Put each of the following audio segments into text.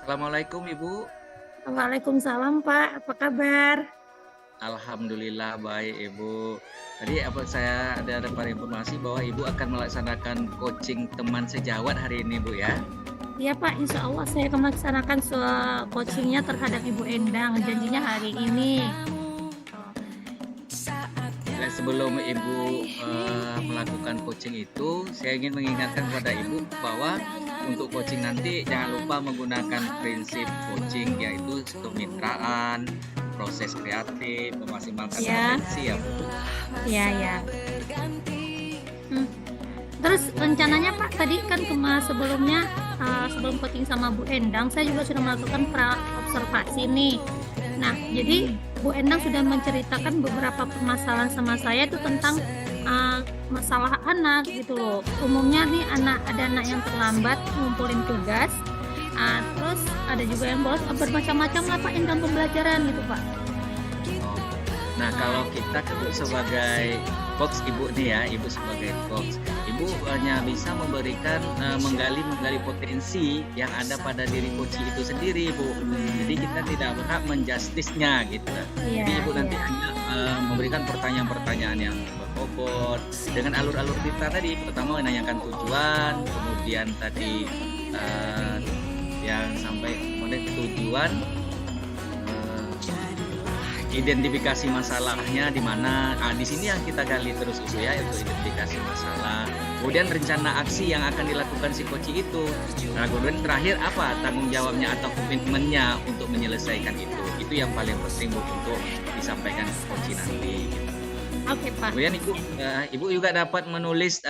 Assalamualaikum Ibu. Waalaikumsalam Pak, apa kabar? Alhamdulillah baik Ibu. Tadi saya dapat informasi bahwa Ibu akan melaksanakan coaching teman sejawat hari ini Bu ya. Iya Pak, insya Allah saya akan melaksanakan coachingnya terhadap Ibu Endang, janjinya hari ini. Dan sebelum Ibu melakukan coaching itu, saya ingin mengingatkan kepada Ibu bahwa untuk coaching nanti jangan lupa menggunakan prinsip coaching yaitu kemitraan, proses kreatif, memaksimalkan potensi ya Bu. Iya. Terus rencananya Pak, tadi kan sebelumnya sebelum coaching sama Bu Endang, saya juga sudah melakukan pra-observasi nih. Nah, jadi Bu Endang sudah menceritakan beberapa permasalahan sama saya itu tentang masalah anak gitu loh. Umumnya nih ada anak yang terlambat ngumpulin tugas, terus ada juga yang bolos, bermacam-macam lah Pak dalam pembelajaran gitu Pak. Nah kalau kita kan sebagai coach Ibu nih ya, Ibu sebagai coach, Ibu hanya bisa memberikan menggali potensi yang ada pada diri coach itu sendiri Bu. Jadi kita tidak berhak menjustisnya gitu. Jadi Ibu nanti hanya memberikan pertanyaan-pertanyaan yang berbobot dengan alur-alur kita tadi. Pertama menanyakan tujuan, kemudian tadi yang sampai model tujuan, identifikasi masalahnya di mana. Di sini yang kita gali terus Ibu ya, itu identifikasi masalah. Kemudian rencana aksi yang akan dilakukan si coach itu. Nah, kemudian terakhir apa tanggung jawabnya atau komitmennya untuk menyelesaikan itu. Itu yang paling penting Bu untuk disampaikan ke coach nanti. Oke Pak. Kemudian Ibu juga dapat menulis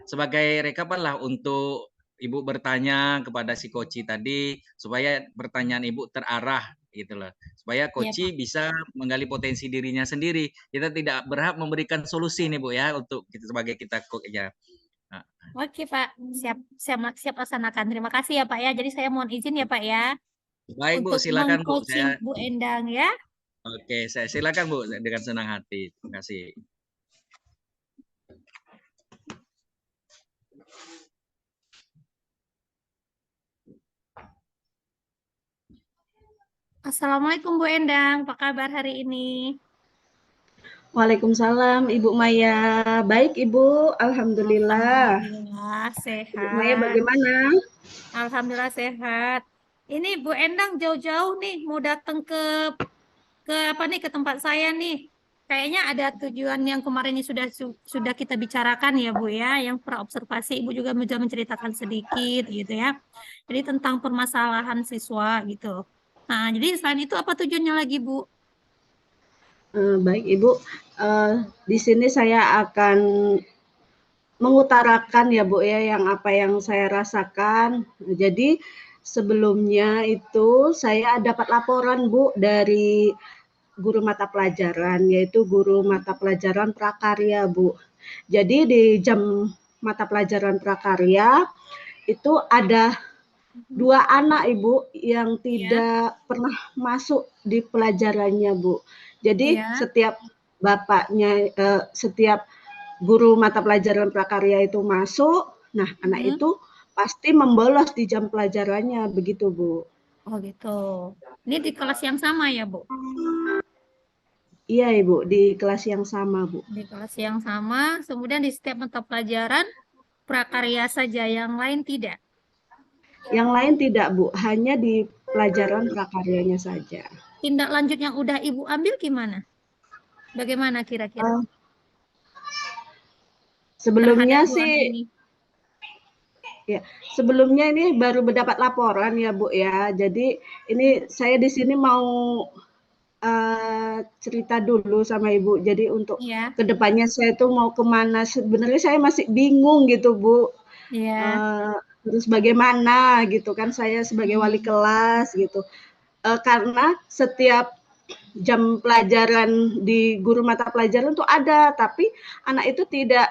sebagai rekapan lah untuk Ibu bertanya kepada si coach tadi supaya pertanyaan Ibu terarah gitu loh. Supaya coach bisa menggali potensi dirinya sendiri. Kita tidak berhak memberikan solusi nih Bu ya untuk kita sebagai coach ya. Nah. Oke Pak, siap laksanakan. Terima kasih ya Pak ya. Jadi saya mohon izin ya Pak ya. Baik Bu, untuk silakan Bu. Coaching Bu Endang ya. Oke, saya silakan Bu dengan senang hati. Terima kasih. Assalamualaikum Bu Endang, apa kabar hari ini? Waalaikumsalam Ibu Maya. Baik Ibu, alhamdulillah. Alhamdulillah sehat. Ibu Maya bagaimana? Alhamdulillah sehat. Ini Bu Endang jauh-jauh nih mau datang ke tempat saya nih. Kayaknya ada tujuan yang kemarin ini sudah kita bicarakan ya Bu ya, yang pra-observasi Ibu juga sudah menceritakan sedikit gitu ya. Jadi tentang permasalahan siswa gitu. Nah, jadi selain itu apa tujuannya lagi Bu? Baik Ibu, di sini saya akan mengutarakan ya Bu ya apa yang saya rasakan. Jadi sebelumnya itu saya dapat laporan Bu dari guru mata pelajaran, yaitu guru mata pelajaran prakarya Bu. Jadi di jam mata pelajaran prakarya itu ada 2 anak Ibu yang tidak pernah masuk di pelajarannya Bu. Jadi setiap bapaknya, setiap guru mata pelajaran prakarya itu masuk, nah anak itu pasti membolos di jam pelajarannya, begitu Bu. Oh gitu. Ini di kelas yang sama ya Bu? Iya Ibu, di kelas yang sama Bu. Di kelas yang sama, kemudian di setiap mata pelajaran prakarya saja, yang lain tidak? Yang lain tidak Bu, hanya di pelajaran prakaryanya saja. Tindak lanjut yang udah Ibu ambil gimana? Bagaimana kira-kira? Sebelumnya sih, ya, sebelumnya ini baru mendapat laporan ya Bu ya. Jadi ini saya di sini mau cerita dulu sama Ibu. Jadi untuk Iya, kedepannya saya tuh mau kemana, sebenarnya saya masih bingung gitu, Bu. iya. Eee, Harus bagaimana gitu kan saya sebagai wali Hmm. kelas gitu. Karena setiap jam pelajaran di guru mata pelajaran tuh ada, tapi anak itu tidak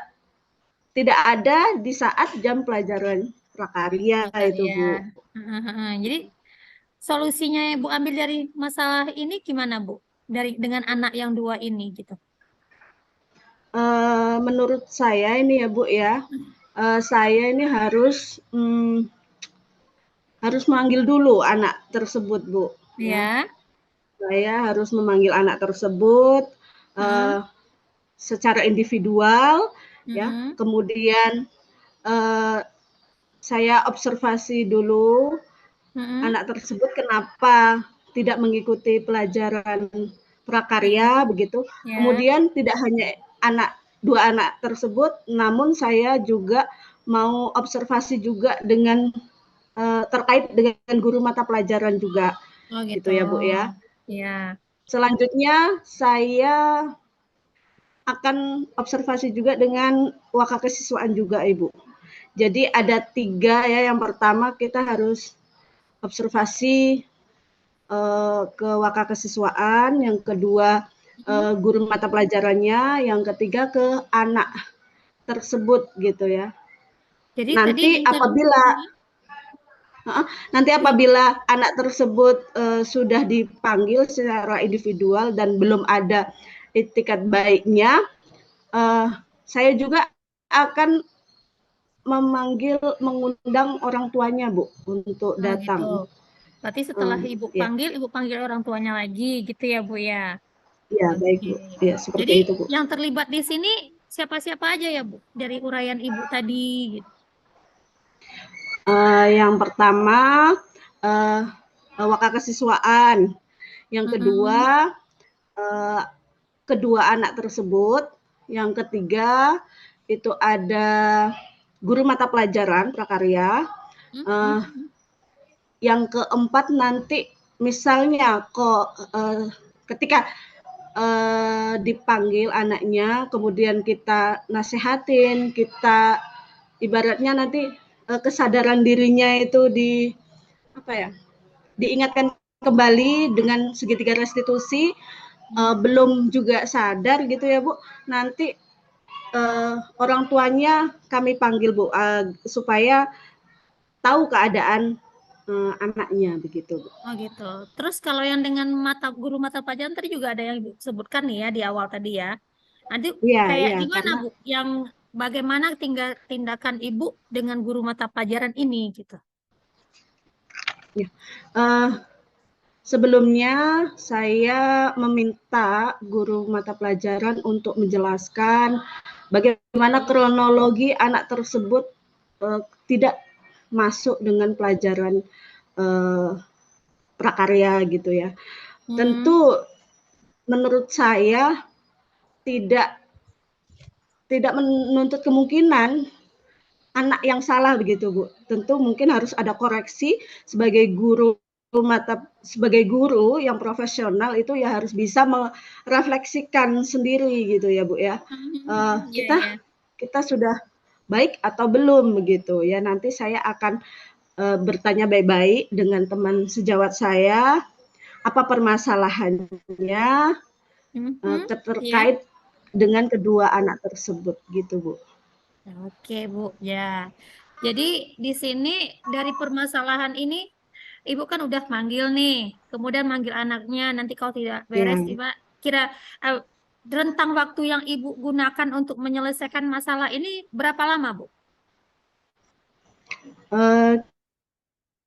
tidak ada di saat jam pelajaran prakarya itu, Prakarya. Bu. Heeh, heeh. Jadi solusinya yang Bu ambil dari masalah ini gimana, Bu? Dari dengan anak yang dua ini gitu. Menurut saya ini ya, Bu, ya, saya ini harus manggil dulu anak tersebut, Bu, ya. Ya. Saya harus memanggil anak tersebut, Heeh, eee, secara individual, ya. heeh. Kemudian, eee, saya observasi dulu Heeh. anak tersebut kenapa tidak mengikuti pelajaran Pelajaran. prakarya begitu. Ya. Kemudian tidak hanya dua anak tersebut, namun saya juga mau observasi juga dengan terkait dengan guru mata pelajaran juga, Oh gitu. gitu ya Bu ya. Ya. Selanjutnya saya akan observasi juga dengan wakakesiswaan juga Ibu. Jadi ada 3 ya, yang pertama kita harus observasi ke wakakesiswaan, yang kedua Hmm. guru mata pelajarannya, yang ketiga ke anak tersebut gitu ya. Jadi tadi Nanti apabila nanti ya. apabila anak tersebut sudah dipanggil secara individual dan belum ada itikat baiknya, uh, saya juga akan mengundang orang tuanya Bu untuk Oh gitu. datang. Berarti setelah Ya, Ibu panggil orang tuanya lagi gitu ya, Bu ya. ya baik Oke. Bu. Ya seperti Jadi itu Bu. yang terlibat di sini siapa-siapa aja ya, Bu? Dari uraian Ibu tadi gitu. Yang pertama uh, wakakesiswaan, yang Mm-mm. kedua uh, kedua anak tersebut, yang ketiga itu ada guru mata pelajaran prakarya, uh, Mm-mm. yang keempat nanti misalnya ketika dipanggil anaknya, kemudian kita nasehatin, kita ibaratnya nanti kesadaran dirinya itu apa ya, diingatkan kembali dengan segitiga restitusi, belum juga sadar gitu ya Bu, nanti orang tuanya kami panggil Bu, supaya tahu keadaan anaknya begitu Bu. Oh gitu. Terus kalau yang dengan guru mata pelajaran tadi juga ada yang disebutkan nih ya di awal tadi ya. Nanti Iya, kayak iya, gimana karena Bu? Yang bagaimana tindakan Ibu dengan guru mata pelajaran ini gitu. ya, uh, sebelumnya saya meminta guru mata pelajaran untuk menjelaskan bagaimana kronologi anak tersebut tidak masuk dengan pelajaran prakarya gitu ya. Hmm. Tentu menurut saya tidak tidak menuntut kemungkinan anak yang salah begitu Bu. Tentu mungkin harus ada koreksi sebagai guru yang profesional itu ya harus bisa merefleksikan sendiri gitu ya Bu ya. Ya, Kita ya. kita sudah baik atau belum begitu ya. Nanti saya akan bertanya baik-baik dengan teman sejawat saya apa permasalahannya Mhm. Ya. terkait dengan kedua anak tersebut gitu Bu. Oke, Bu. Ya. Jadi di sini dari permasalahan ini Ibu kan udah manggil nih, kemudian manggil anaknya. Nanti kalau tidak beres, Ya. Ibu kira eh, rentang waktu yang Ibu gunakan untuk menyelesaikan masalah ini berapa lama, Bu? Eh,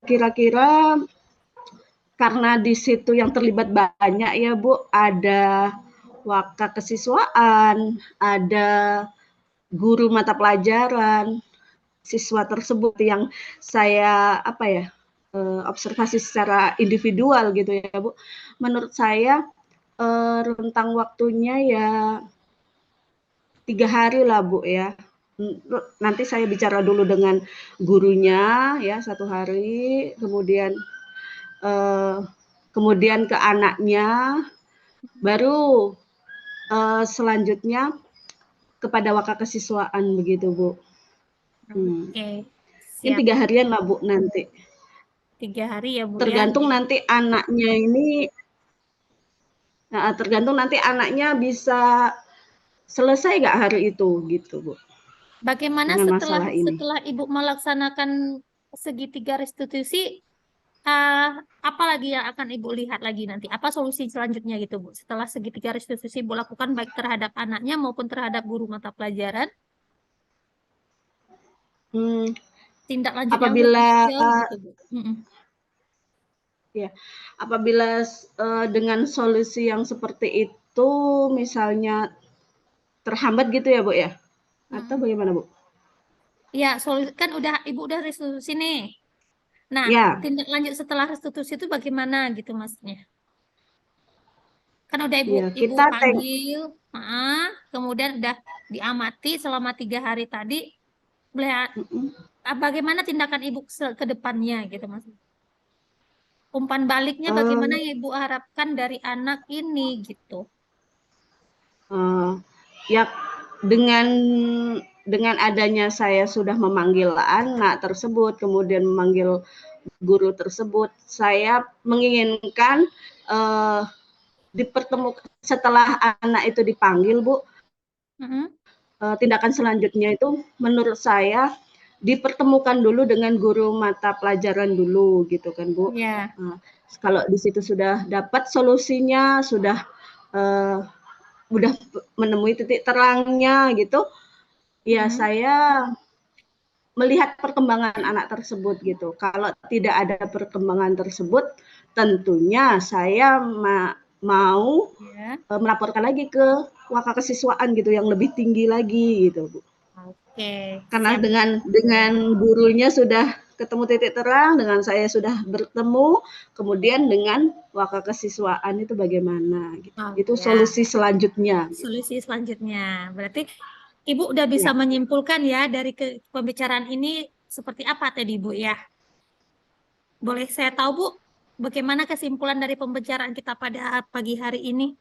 Kira-kira karena di situ yang terlibat banyak ya Bu, ada wakakesiswaan, ada guru mata pelajaran, siswa tersebut yang saya observasi secara individual gitu ya Bu. Menurut saya rentang waktunya ya 3 hari lah Bu ya. Nanti saya bicara dulu dengan gurunya ya 1 hari, kemudian eh, kemudian ke anaknya, Baru selanjutnya kepada wakakesiswaan begitu Bu. Oke, Mungkin siap. 3 harian lah Bu nanti. 3 hari ya Bu ya. Tergantung nanti anaknya ini, tergantung nanti anaknya bisa selesai nggak hari itu gitu Bu, Bagaimana dengan setelah masalah ini. setelah Ibu melaksanakan segitiga restitusi, apa lagi yang akan Ibu lihat lagi nanti? Apa solusi selanjutnya gitu Bu? Setelah segitiga restitusi Ibu lakukan baik terhadap anaknya maupun terhadap guru mata pelajaran, Hmm, tindak lanjut yang lebih apabila jauh gitu Bu. ya, apabila dengan solusi yang seperti itu misalnya terhambat gitu ya Bu ya? Atau bagaimana Bu? Ya, solusi kan Ibu udah restitusi nih. Nah, Ya, tindak lanjut setelah restitusi itu bagaimana gitu maksudnya? Kan udah ya ibu kita panggil, kemudian udah diamati selama 3 hari tadi. Melihat bagaimana tindakan ibu ke depannya gitu mas. Umpan baliknya bagaimana eh, yang ibu harapkan dari anak ini gitu. ya dengan adanya saya sudah memanggil anak tersebut, kemudian memanggil guru tersebut, saya menginginkan dipertemukan setelah anak itu dipanggil Bu, tindakan selanjutnya itu menurut saya dipertemukan dulu dengan guru mata pelajaran dulu gitu kan Bu. Ya. Kalau di situ sudah dapat solusinya, sudah udah menemui titik terangnya gitu, ya saya melihat perkembangan anak tersebut gitu. Kalau tidak ada perkembangan tersebut, tentunya saya mau melaporkan lagi ke wakakesiswaan gitu yang lebih tinggi lagi gitu Bu. Oke, Karena siap. dengan gurunya sudah ketemu titik terang, dengan saya sudah bertemu, kemudian dengan wakakesiswaan itu bagaimana gitu. Oh, Itu ya. solusi selanjutnya. Solusi selanjutnya. Berarti ibu udah bisa Ya. menyimpulkan ya dari pembicaraan ini seperti apa tadi Bu ya? Boleh saya tahu Bu, bagaimana kesimpulan dari pembicaraan kita pada pagi hari ini?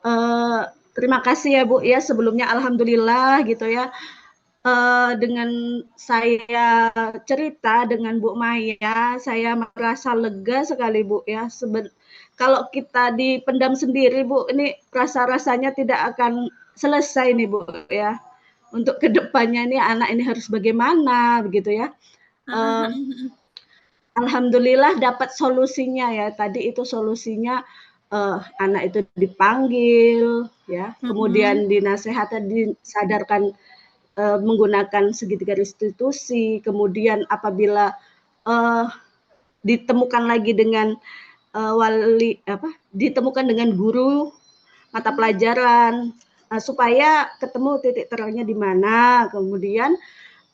Uh, Terima kasih ya Bu ya, sebelumnya alhamdulillah gitu ya. Dengan saya cerita dengan Bu Maya, saya merasa lega sekali Bu ya. Kalau kita dipendam sendiri Bu, ini rasa-rasanya tidak akan selesai nih Bu ya. Untuk kedepannya nih anak ini harus bagaimana begitu ya. Alhamdulillah dapat solusinya ya. Tadi itu solusinya anak itu dipanggil ya, kemudian dinasehati, disadarkan menggunakan segitiga restitusi, kemudian apabila ditemukan lagi dengan ditemukan dengan guru mata pelajaran supaya ketemu titik terangnya di mana, kemudian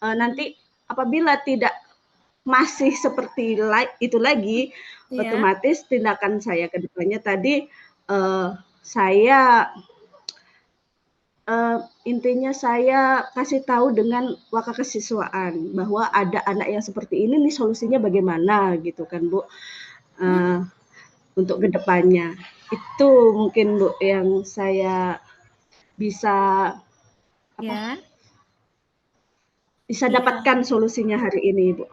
nanti apabila tidak masih seperti itu lagi, otomatis tindakan saya ke depannya tadi saya intinya saya kasih tahu dengan wakakesiswaan bahwa ada anak yang seperti ini nih solusinya bagaimana gitu kan Bu, untuk kedepannya. Itu mungkin Bu yang saya bisa bisa dapatkan solusinya hari ini Bu.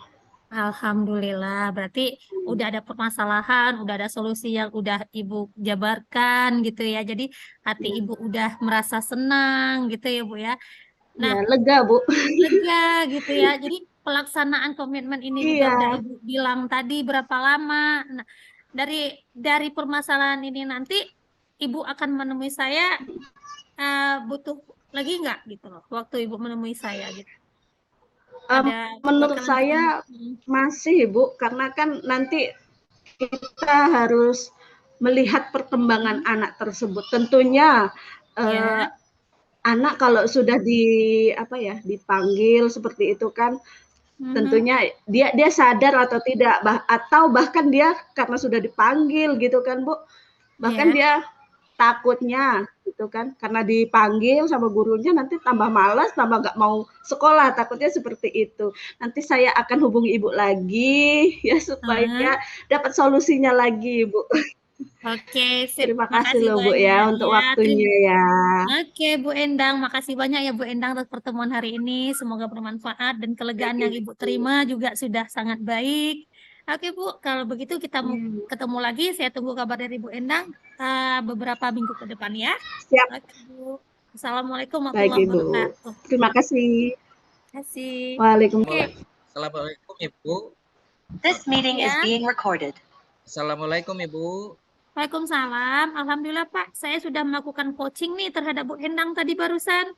Alhamdulillah, berarti udah ada permasalahan, udah ada solusi yang udah Ibu jabarkan gitu ya. Jadi hati Ibu udah merasa senang gitu ya Bu ya. Nah, Ya lega Bu. lega gitu ya. Jadi pelaksanaan komitmen ini juga Iya. udah Ibu bilang tadi berapa lama. Nah, dari permasalahan ini nanti Ibu akan menemui saya, butuh lagi nggak gitu loh, waktu Ibu menemui saya gitu. Ada Menurut bakalan saya masih Bu, karena kan nanti kita harus melihat perkembangan anak tersebut. Tentunya anak kalau sudah dipanggil seperti itu kan, tentunya dia sadar atau tidak, atau bahkan dia karena sudah dipanggil gitu kan Bu, bahkan dia takutnya gitu kan, karena dipanggil sama gurunya nanti tambah malas, tambah nggak mau sekolah, takutnya seperti itu. Nanti saya akan hubungi Ibu lagi ya supaya dapat solusinya lagi Bu. Oke, sip. Terima kasih Makasih loh Bu banyak ya untuk ya. waktunya ya. Oke, Bu Endang, makasih banyak ya Bu Endang atas pertemuan hari ini. Semoga bermanfaat dan kelegaan yang Baik, Ibu Bu. terima juga sudah sangat baik. Oke, Bu, kalau begitu kita mau Iya. ketemu lagi. Saya tunggu kabar dari Bu Endang beberapa minggu ke depan ya. Siap. Oke, Bu. Assalamualaikum Baik warahmatullahi Ibu. wabarakatuh. Terima kasih. Terima kasih. Waalaikumsalam. Oke, Assalamualaikum Ibu. This meeting is ya. being recorded. Assalamualaikum Ibu. Waalaikumsalam. Alhamdulillah Pak, saya sudah melakukan coaching nih terhadap Bu Endang tadi barusan.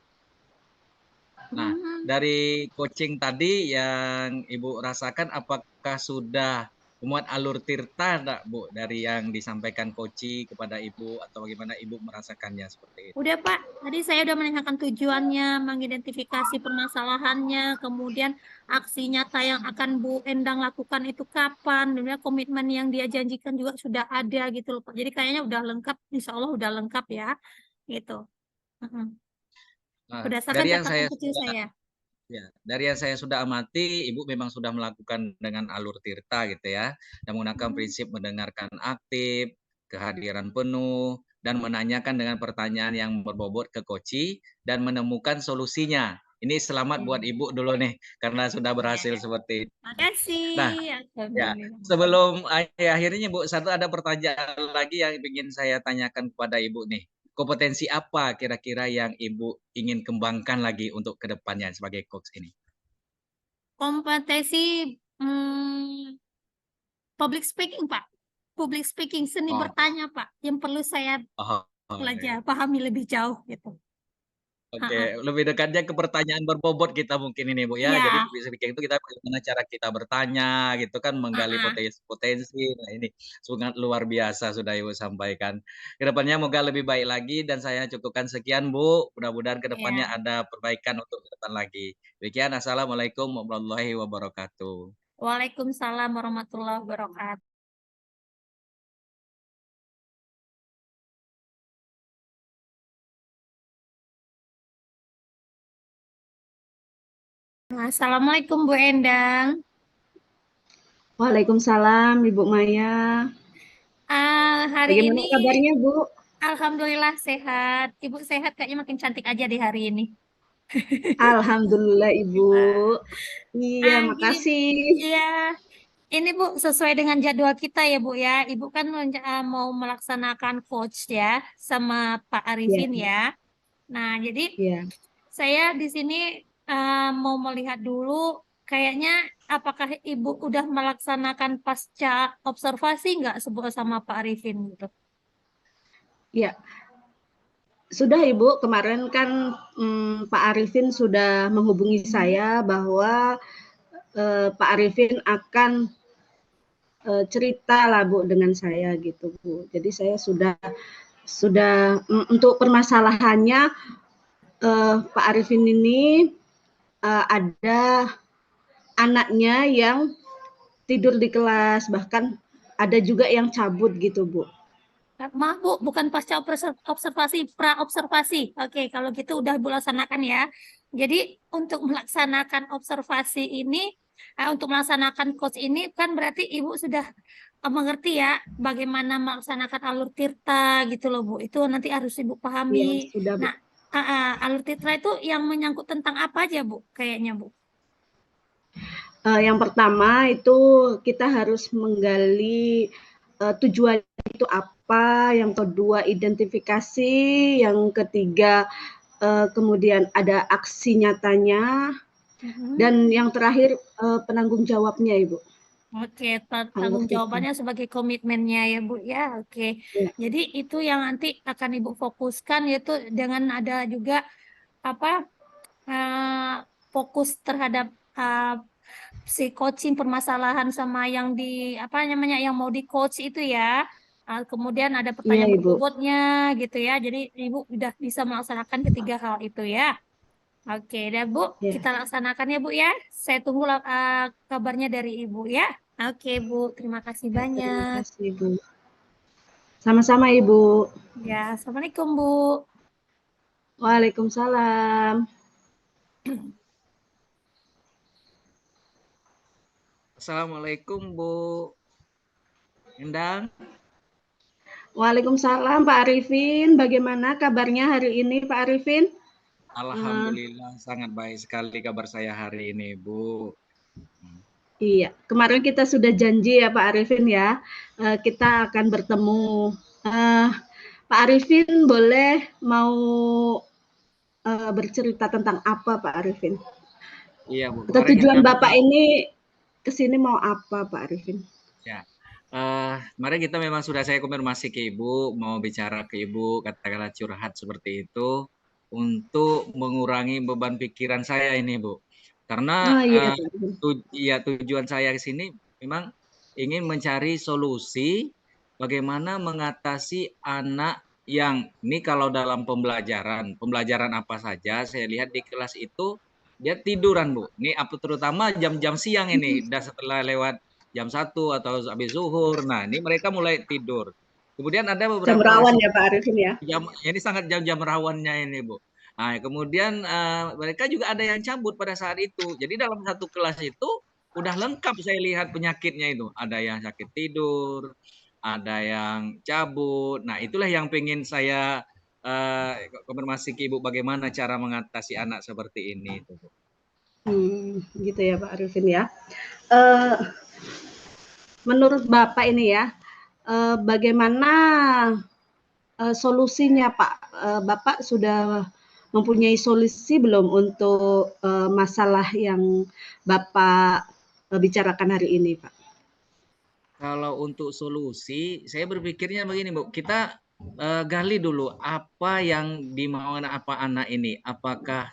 Nah, Hmm. dari coaching tadi yang Ibu rasakan, apakah sudah memuat alur tirta enggak, Bu, dari yang disampaikan coaching kepada Ibu atau bagaimana Ibu merasakannya seperti itu? Udah Pak, tadi saya udah menanyakan tujuannya, mengidentifikasi permasalahannya, kemudian aksi nyata yang akan Bu Endang lakukan itu kapan, dan ya komitmen yang dia janjikan juga sudah ada gitu loh Pak. Jadi kayaknya udah lengkap, insya Allah udah lengkap ya, gitu. Mm-mm. Nah, Berdasarkan dari yang catatan saya kecil sudah saya. ya, dari yang saya sudah amati, Ibu memang sudah melakukan dengan alur tirta gitu ya, dan menggunakan Mm. prinsip mendengarkan aktif, kehadiran penuh, dan menanyakan dengan pertanyaan yang berbobot ke koci dan menemukan solusinya. Ini selamat buat Ibu dulu nih, karena sudah berhasil seperti itu. Nah, Makasih. ya, Alhamdulillah. sebelum akhirnya Bu, satu ada pertanyaan lagi yang ingin saya tanyakan kepada Ibu nih. Kompetensi apa kira-kira yang Ibu ingin kembangkan lagi untuk kedepannya sebagai coach ini? Kompetensi public speaking Pak. Public speaking, seni Oh, bertanya Pak, yang perlu saya oh, ya. pahami lebih jauh gitu. Oke, Ha-ha. lebih dekatnya ke pertanyaan berbobot kita mungkin ini Bu ya. Jadi Iya, bisa bikin itu kita bagaimana cara kita bertanya gitu kan menggali ha-ha. potensi-potensi. Nah, ini sangat luar biasa sudah Ibu sampaikan. Kedepannya moga lebih baik lagi dan saya cukupkan sekian Bu. Mudah-mudahan kedepannya Iya. ada perbaikan untuk ke depan lagi. Demikian, Assalamualaikum warahmatullahi wabarakatuh. Waalaikumsalam warahmatullahi wabarakatuh. Assalamualaikum Bu Endang. Waalaikumsalam Ibu Maya. Hari Bagaimana ini kabarnya Bu? alhamdulillah sehat. Ibu sehat kayaknya makin cantik aja di hari ini. Alhamdulillah Ibu. Iya, Gini, makasih. ya, ini Bu sesuai dengan jadwal kita ya Bu ya. Ibu kan mau melaksanakan coach ya sama Pak Iya, Arifin ya. Nah, jadi iya. saya di sini mau melihat dulu kayaknya apakah Ibu udah melaksanakan pasca observasi nggak sebuah sama Pak Arifin gitu. Iya, sudah Ibu. Kemarin kan Pak Arifin sudah menghubungi saya bahwa Pak Arifin akan cerita lah Bu dengan saya gitu Bu. Jadi saya sudah untuk permasalahannya Pak Arifin ini ada anaknya yang tidur di kelas, bahkan ada juga yang cabut gitu Bu. Maaf Bu, bukan pasca observasi, pra-observasi. Oke, kalau gitu udah Bu laksanakan ya. Jadi untuk melaksanakan observasi ini, untuk melaksanakan coach ini kan berarti Ibu sudah mengerti ya bagaimana melaksanakan alur tirta gitu loh Bu. Itu nanti harus Ibu pahami. Iya, sudah Bu. Nah, alur tirta itu yang menyangkut tentang apa aja Bu? Kayaknya Bu. Yang pertama itu kita harus menggali tujuan itu apa, yang kedua identifikasi, yang ketiga kemudian ada aksi nyatanya, dan yang terakhir penanggung jawabnya Ibu. Oke, tanggung Alur itu. jawabannya sebagai komitmennya ya Bu ya. Oke. Ya. Jadi itu yang nanti akan Ibu fokuskan yaitu dengan ada juga apa fokus terhadap si coaching permasalahan sama yang di apa namanya yang mau di coach itu ya. Kemudian ada Iya pertanyaan Ibu. berbobotnya gitu ya. Jadi Ibu udah bisa melaksanakan ketiga hal itu ya. Oke, dah Bu, Ya. kita laksanakan ya Bu ya. Saya tunggu kabarnya dari Ibu ya. Oke Bu, terima kasih Ya, terima banyak. kasih Bu. Sama-sama Ibu. Ya, Assalamualaikum Bu. Waalaikumsalam. Assalamualaikum Bu Endang. Waalaikumsalam Pak Arifin. Bagaimana kabarnya hari ini Pak Arifin? Alhamdulillah sangat baik sekali kabar saya hari ini, Bu. Iya, kemarin kita sudah janji ya Pak Arifin ya, kita akan bertemu. Pak Arifin boleh mau bercerita tentang apa Pak Arifin? Iya, Bu. Atau Kemarin tujuan kita Bapak ini ke sini mau apa Pak Arifin? ya. Kemarin kita memang sudah saya konfirmasi ke Ibu, mau bicara ke Ibu, katakanlah curhat seperti itu untuk mengurangi beban pikiran saya ini, Bu. Karena Oh iya Pak Arifin. tujuan saya ke sini memang ingin mencari solusi bagaimana mengatasi anak yang ini kalau dalam pembelajaran apa saja saya lihat di kelas itu dia tiduran, Bu. Ini terutama jam-jam siang ini, udah setelah lewat jam 1 atau habis zuhur. Nah, ini mereka mulai tidur. Kemudian ada Jam beberapa rawan ya Pak Arifin ya? ini sangat jam-jam rawannya ini, Bu. Nah, kemudian mereka juga ada yang cabut pada saat itu. Jadi dalam satu kelas itu udah lengkap saya lihat penyakitnya itu. Ada yang sakit tidur, ada yang cabut. Nah, itulah yang pengen saya konfirmasi ke Ibu bagaimana cara mengatasi anak seperti ini itu, Bu. Gitu ya Pak Arifin ya. Menurut Bapak ini ya, bagaimana solusinya Pak? Bapak sudah mempunyai solusi belum untuk masalah yang Bapak bicarakan hari ini Pak? Kalau untuk solusi, saya berpikirnya begini, Bu. Kita gali dulu apa yang dimaukan apa anak ini. Apakah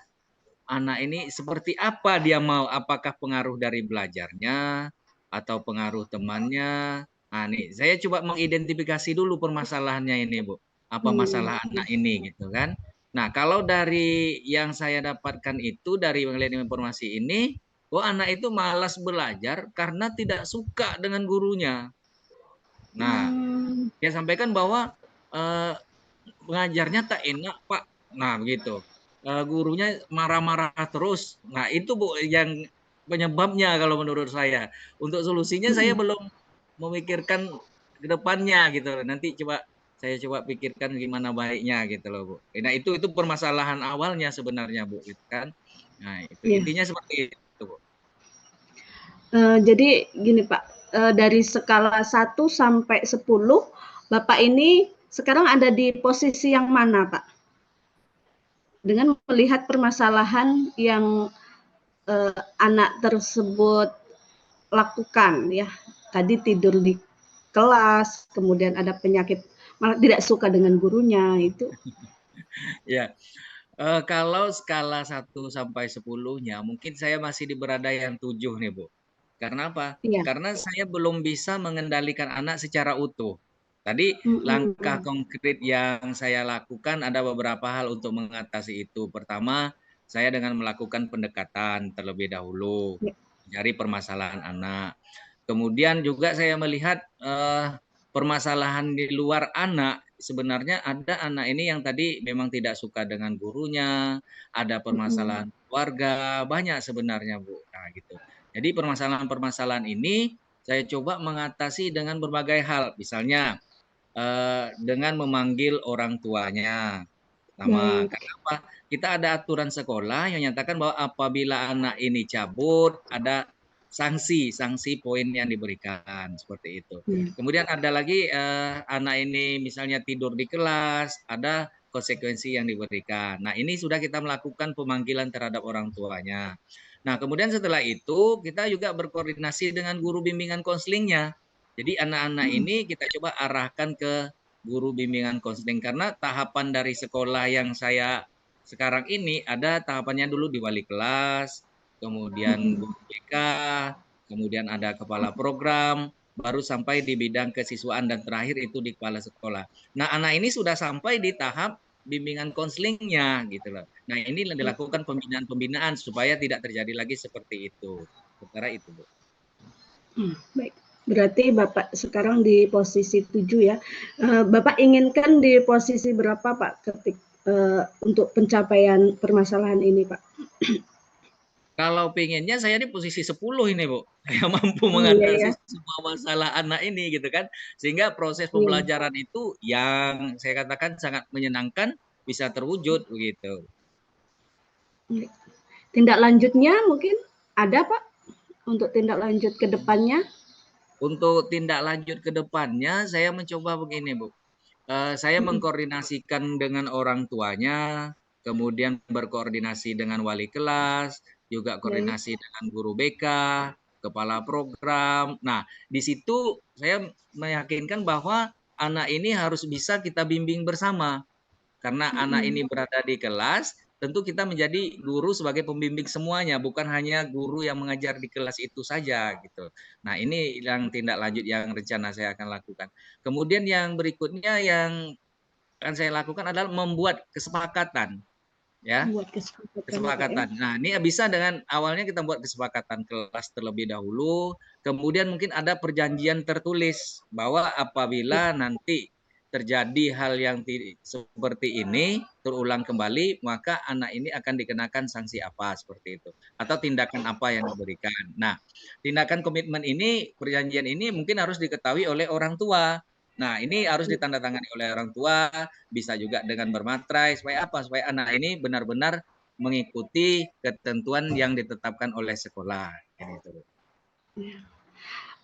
anak ini seperti apa dia mau? Apakah pengaruh dari belajarnya atau pengaruh temannya? Nah, nih saya coba mengidentifikasi dulu permasalahannya ini, Bu. Apa masalah anak ini gitu kan? Nah, kalau dari yang saya dapatkan itu dari melihat informasi ini, oh anak itu malas belajar karena tidak suka dengan gurunya. Nah, dia sampaikan bahwa pengajarnya tak enak, Pak. Nah, begitu. Gurunya marah-marah terus. Nah, itu Bu yang penyebabnya kalau menurut saya. Untuk solusinya saya belum memikirkan ke depannya gitu. Nanti saya coba pikirkan gimana baiknya gitu loh, Bu. Nah, itu permasalahan awalnya sebenarnya, Bu, gitu kan. Nah, itu Iya. intinya seperti itu, Bu. Jadi gini Pak, dari skala 1 sampai 10, Bapak ini sekarang ada di posisi yang mana Pak? Dengan melihat permasalahan yang anak tersebut lakukan ya, tadi tidur di kelas, kemudian ada penyakit, malah tidak suka dengan gurunya itu. Ya. Kalau skala 1 sampai 10-nya mungkin saya masih di berada yang 7 nih, Bu. Karena apa? Iya. Karena saya belum bisa mengendalikan anak secara utuh. Tadi langkah konkret yang saya lakukan ada beberapa hal untuk mengatasi itu. Pertama, saya dengan melakukan pendekatan terlebih dahulu, Ya. mencari permasalahan anak. Kemudian juga saya melihat permasalahan di luar anak, sebenarnya ada anak ini yang tadi memang tidak suka dengan gurunya, ada permasalahan keluarga, banyak sebenarnya, Bu. Nah, gitu. Jadi permasalahan-permasalahan ini saya coba mengatasi dengan berbagai hal. Misalnya dengan memanggil orang tuanya. Pertama, Baik. kenapa? Kita ada aturan sekolah yang menyatakan bahwa apabila anak ini cabut, ada sanksi poin yang diberikan seperti itu. Kemudian ada lagi anak ini misalnya tidur di kelas, ada konsekuensi yang diberikan. Nah, ini sudah kita melakukan pemanggilan terhadap orang tuanya. Nah, kemudian setelah itu kita juga berkoordinasi dengan guru bimbingan konselingnya. Jadi anak-anak ini kita coba arahkan ke guru bimbingan konseling karena tahapan dari sekolah yang saya sekarang ini ada tahapannya dulu di wali kelas, kemudian guru BK, kemudian ada kepala program, baru sampai di bidang kesiswaan dan terakhir itu di kepala sekolah. Nah, anak ini sudah sampai di tahap bimbingan konselingnya gitu loh. Nah, ini dilakukan pembinaan-pembinaan supaya tidak terjadi lagi seperti itu. Sementara itu, Bu. Baik. Berarti Bapak sekarang di posisi 7 ya. Bapak inginkan di posisi berapa Pak untuk pencapaian permasalahan ini Pak? Kalau pengennya saya di posisi 10 ini, Bu. Saya mampu Iya ya. mengatasi semua masalah anak ini gitu kan. Sehingga proses Iya. pembelajaran itu yang saya katakan sangat menyenangkan bisa terwujud begitu. Iya. Tindak lanjutnya mungkin ada Pak untuk tindak lanjut ke depannya? Untuk tindak lanjut ke depannya saya mencoba begini, Bu. Saya Mm-mm. mengkoordinasikan dengan orang tuanya, kemudian berkoordinasi dengan wali kelas, juga Baik. koordinasi dengan guru BK, kepala program. Nah, di situ saya meyakinkan bahwa anak ini harus bisa kita bimbing bersama. Karena anak Mm-mm. ini berada di kelas, tentu kita menjadi guru sebagai pembimbing semuanya, bukan hanya guru yang mengajar di kelas itu saja gitu. Nah, ini yang tindak lanjut yang rencana saya akan lakukan. Kemudian yang berikutnya yang akan saya lakukan adalah membuat kesepakatan, ya. Buat kesepakatan ya Pak ya. Kesepakatan. Nah, ini bisa dengan awalnya kita buat kesepakatan kelas terlebih dahulu, kemudian mungkin ada perjanjian tertulis bahwa Ya. apabila nanti terjadi hal yang seperti ini terulang kembali, maka anak ini akan dikenakan sanksi apa seperti itu atau tindakan apa yang diberikan. Nah, tindakan komitmen ini, perjanjian ini mungkin harus diketahui oleh orang tua. Nah, ini harus ditandatangani oleh orang tua, bisa juga dengan bermatrai supaya apa? Supaya anak ini benar-benar mengikuti ketentuan yang ditetapkan oleh sekolah. Gitu.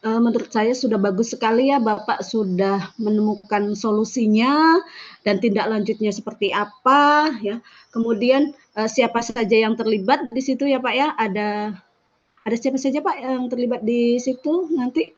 Menurut saya sudah bagus sekali ya Bapak sudah menemukan solusinya dan tindak lanjutnya seperti apa ya. Kemudian siapa saja yang terlibat di situ ya Pak ya? Ada siapa saja Pak yang terlibat di situ nanti?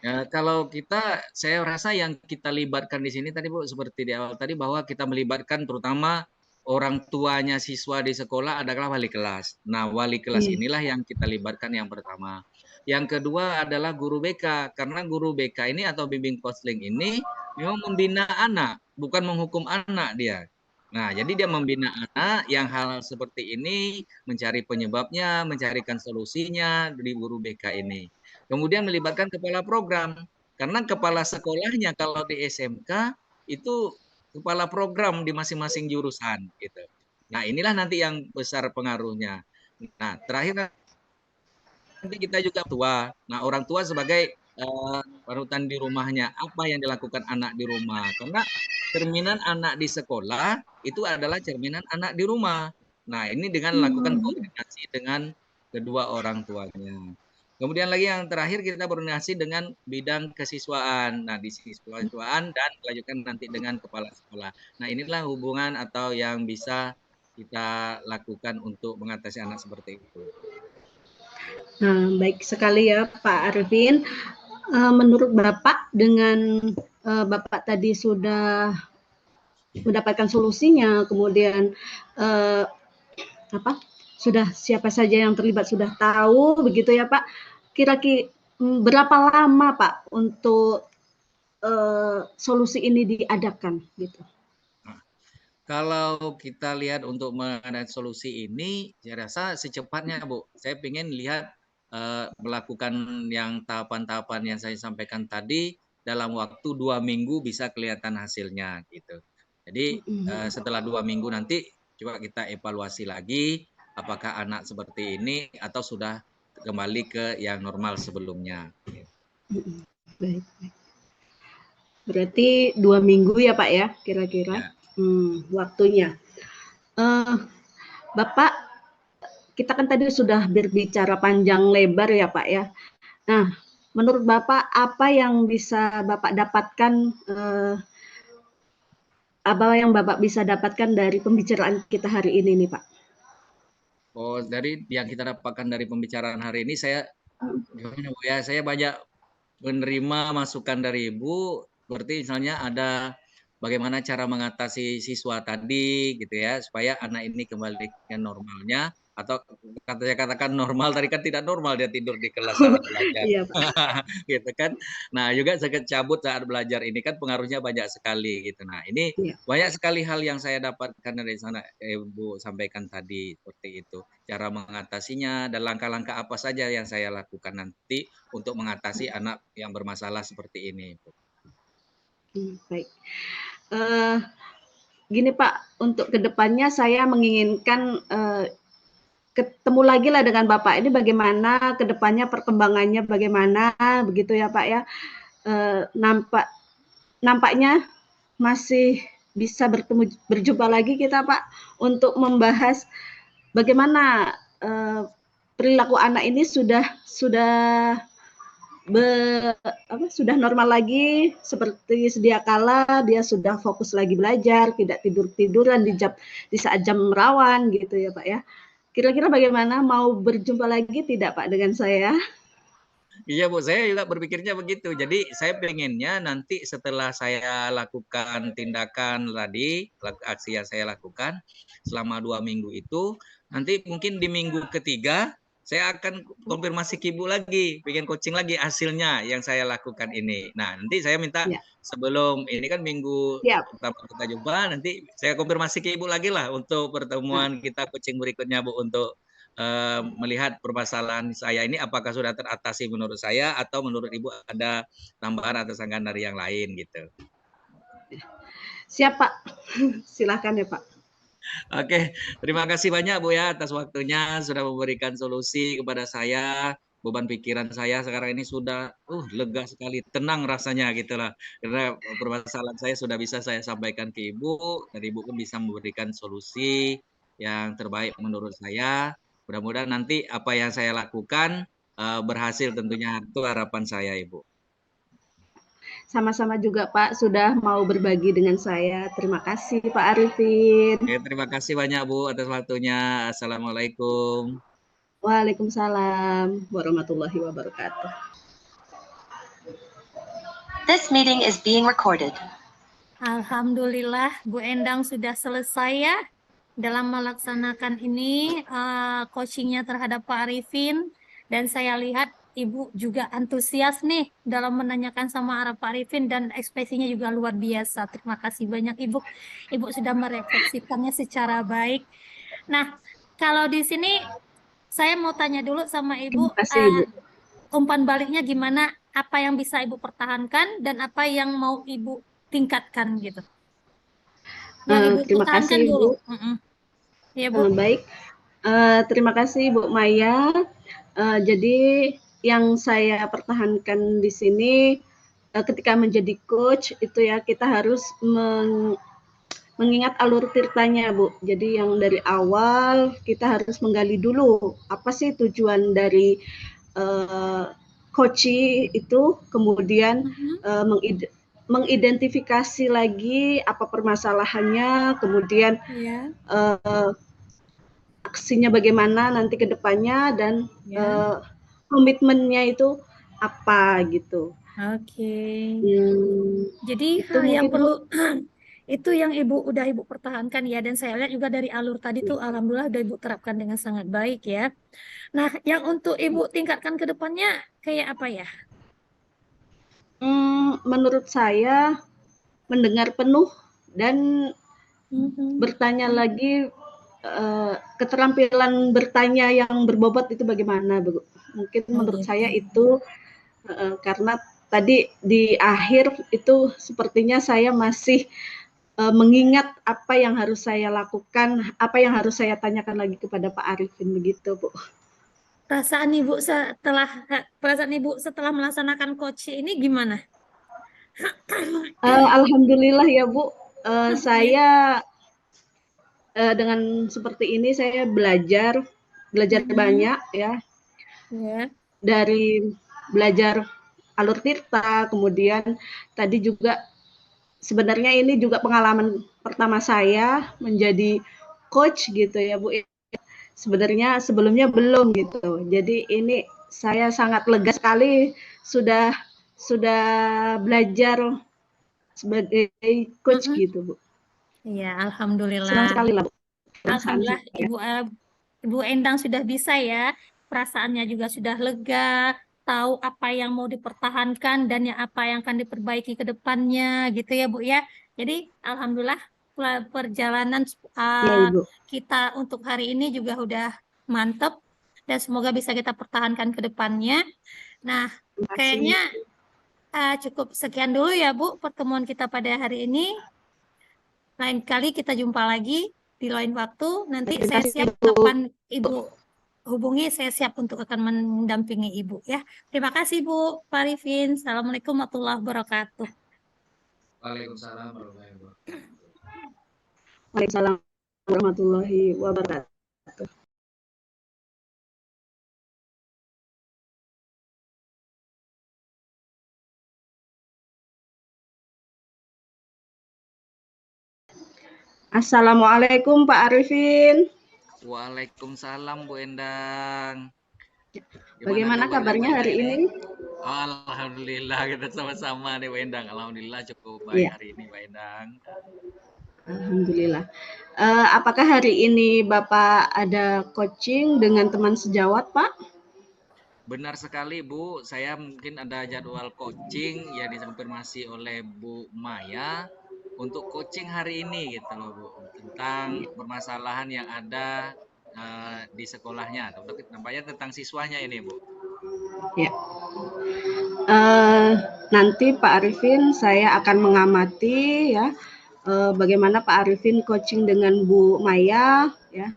Ya, kalau kita, saya rasa yang kita libatkan di sini tadi Bu, seperti di awal tadi bahwa kita melibatkan terutama orang tuanya siswa di sekolah adalah wali kelas. Nah, wali kelas Iya. inilah yang kita libatkan yang pertama. Yang kedua adalah guru BK, karena guru BK ini atau bimbing konseling ini memang membina anak, bukan menghukum anak dia. Nah, jadi dia membina anak yang hal seperti ini, mencari penyebabnya, mencarikan solusinya di guru BK ini. Kemudian melibatkan kepala program, karena kepala sekolahnya kalau di SMK itu kepala program di masing-masing jurusan gitu. Nah, inilah nanti yang besar pengaruhnya. Nah, terakhir nanti kita juga tua. Nah, orang tua sebagai panutan di rumahnya, apa yang dilakukan anak di rumah. Karena cerminan anak di sekolah itu adalah cerminan anak di rumah. Nah, ini dengan melakukan Hmm. koordinasi dengan kedua orang tuanya. Kemudian lagi yang terakhir kita koordinasi dengan bidang kesiswaan. Nah, di siswaan dan dilanjutkan nanti dengan kepala sekolah. Nah, inilah hubungan atau yang bisa kita lakukan untuk mengatasi anak seperti itu. Nah, baik sekali ya Pak Arvin. Menurut Bapak dengan Bapak tadi sudah mendapatkan solusinya, kemudian eh, apa sudah siapa saja yang terlibat sudah tahu begitu ya Pak. Kira-kira berapa lama Pak untuk solusi ini diadakan gitu? Nah, kalau kita lihat untuk mengenai solusi ini, saya rasa secepatnya, Bu. Saya ingin lihat melakukan yang tahapan-tahapan yang saya sampaikan tadi dalam waktu 2 minggu bisa kelihatan hasilnya gitu. Jadi Mm-mm. setelah 2 minggu nanti coba kita evaluasi lagi apakah anak seperti ini atau sudah kembali ke yang normal sebelumnya. Mm-mm. Baik, baik. Berarti 2 minggu ya Pak ya kira-kira Ya. waktunya. Eh, Bapak, kita kan tadi sudah berbicara panjang lebar ya Pak ya. Nah, menurut Bapak apa yang bisa Bapak dapatkan, apa yang Bapak bisa dapatkan dari pembicaraan kita hari ini nih Pak? Oh, dari yang kita dapatkan dari pembicaraan hari ini saya gimana Bu ya, saya banyak menerima masukan dari Ibu, seperti misalnya ada bagaimana cara mengatasi siswa tadi gitu ya, supaya anak ini kembali ke normalnya atau saya katakan normal tadi kan tidak normal dia tidur di kelas saat belajar. Iya Pak. Gitu kan. Nah, juga sakit cabut saat belajar ini kan pengaruhnya banyak sekali gitu. Nah, ini Iya. banyak sekali hal yang saya dapatkan dari sana Ibu sampaikan tadi seperti itu. Cara mengatasinya dan langkah-langkah apa saja yang saya lakukan nanti untuk mengatasi anak yang bermasalah seperti ini. Baik. Gini Pak, untuk kedepannya saya menginginkan ketemu lagi lah dengan Bapak ini bagaimana ke depannya perkembangannya bagaimana begitu ya Pak ya. Nampaknya masih bisa berjumpa lagi kita Pak untuk membahas bagaimana perilaku anak ini sudah normal lagi seperti sedia kala, dia sudah fokus lagi belajar, tidak tiduran di saat jam rawan gitu ya Pak ya. Kira-kira bagaimana, mau berjumpa lagi tidak Pak dengan saya? Iya Bu, saya juga berpikirnya begitu. Jadi saya pengennya nanti setelah saya lakukan tindakan tadi, aksi yang saya lakukan selama 2 minggu itu, nanti mungkin di minggu ketiga saya akan konfirmasi ke Ibu lagi, bikin coaching lagi hasilnya yang saya lakukan ini. Nah, nanti saya minta Ya, sebelum ini kan minggu siap. pertama kita jumpa, nanti saya konfirmasi ke Ibu lagi lah untuk Nah, pertemuan kita coaching berikutnya Bu, untuk melihat permasalahan saya ini apakah sudah teratasi menurut saya atau menurut Ibu ada tambahan atau sanggahan dari yang lain gitu. siap Pak, silakan ya Pak. Oke, terima kasih banyak Bu ya atas waktunya sudah memberikan solusi kepada saya. Beban pikiran saya sekarang ini sudah lega sekali, tenang rasanya gitulah. Karena permasalahan saya sudah bisa saya sampaikan ke Ibu dan Ibu pun bisa memberikan solusi yang terbaik menurut saya. Mudah-mudahan nanti apa yang saya lakukan berhasil tentunya, itu harapan saya Ibu. Sama-sama juga Pak sudah mau berbagi dengan saya. Terima kasih Pak Arifin. Oke, terima kasih banyak Bu atas waktunya. Assalamualaikum. Waalaikumsalam warahmatullahi wabarakatuh. This meeting is being recorded. Alhamdulillah Bu Endang sudah selesai ya dalam melaksanakan ini coachingnya terhadap Pak Arifin, dan saya lihat Ibu juga antusias nih dalam menanyakan sama Pak Arifin dan ekspresinya juga luar biasa. Terima kasih banyak Ibu. Ibu sudah merefleksikannya secara baik. Nah, kalau di sini saya mau tanya dulu sama Ibu, Terima kasih Ibu. umpan baliknya gimana? Apa yang bisa Ibu pertahankan dan apa yang mau Ibu tingkatkan gitu? Yang Ibu Terima pertahankan kasih dulu. Bu. Ya Bu. Baik, terima kasih Bu Maya. Jadi yang saya pertahankan di sini ketika menjadi coach itu ya kita harus mengingat alur tirtanya Bu. Jadi yang dari awal kita harus menggali dulu apa sih tujuan dari coaching itu, kemudian mengidentifikasi lagi apa permasalahannya, kemudian aksinya bagaimana nanti ke depannya, dan komitmennya itu apa gitu. Oke. Jadi Itu hal yang mungkin, Bu. perlu itu yang Ibu udah Ibu pertahankan ya, dan saya lihat juga dari alur tadi tuh alhamdulillah udah Ibu terapkan dengan sangat baik ya. Nah, yang untuk Ibu tingkatkan ke depannya kayak apa ya? Menurut saya mendengar penuh dan bertanya lagi, keterampilan bertanya yang berbobot itu bagaimana, Bu? Mungkin menurut saya itu karena tadi di akhir itu sepertinya saya masih mengingat apa yang harus saya lakukan, apa yang harus saya tanyakan lagi kepada Pak Arifin begitu, Bu. Perasaan Ibu setelah melaksanakan coach ini gimana? Alhamdulillah ya Bu, saya dengan seperti ini saya belajar banyak ya. Dari belajar alur tirta, kemudian tadi juga sebenarnya ini juga pengalaman pertama saya menjadi coach gitu ya Bu. Sebenarnya sebelumnya belum gitu. Jadi ini saya sangat lega sekali sudah belajar sebagai coach gitu Bu. Iya, alhamdulillah. Senang sekali lah Bu. Alhamdulillah Ibu Endang sudah bisa ya. Perasaannya juga sudah lega, tahu apa yang mau dipertahankan dan apa yang akan diperbaiki ke depannya gitu ya Bu ya. Jadi alhamdulillah perjalanan kita untuk hari ini juga udah mantep dan semoga bisa kita pertahankan ke depannya. Nah, kayaknya cukup sekian dulu ya Bu pertemuan kita pada hari ini. Lain kali kita jumpa lagi di lain waktu. Nanti saya siap kapan Ibu hubungi, saya siap untuk akan mendampingi Ibu ya. Terima kasih Bu Pak Arifin. Assalamualaikum warahmatullahi wabarakatuh. Waalaikumsalam warahmatullahi wabarakatuh. Waalaikumsalam warahmatullahi wabarakatuh. Assalamualaikum Pak Arifin. Waalaikumsalam Bu Endang. Bagaimana kabarnya hari ini? Alhamdulillah, kita sama-sama nih Bu Endang. Alhamdulillah cukup baik Iya. hari ini Pak Endang. Alhamdulillah. Apakah hari ini Bapak ada coaching dengan teman sejawat, Pak? Benar sekali Bu, saya mungkin ada jadwal coaching yang dikonfirmasi oleh Bu Maya untuk coaching hari ini gitu loh Bu, tentang permasalahan yang ada di sekolahnya, nampaknya tentang siswanya ini Bu. Ya. Nanti Pak Arifin saya akan mengamati ya bagaimana Pak Arifin coaching dengan Bu Maya ya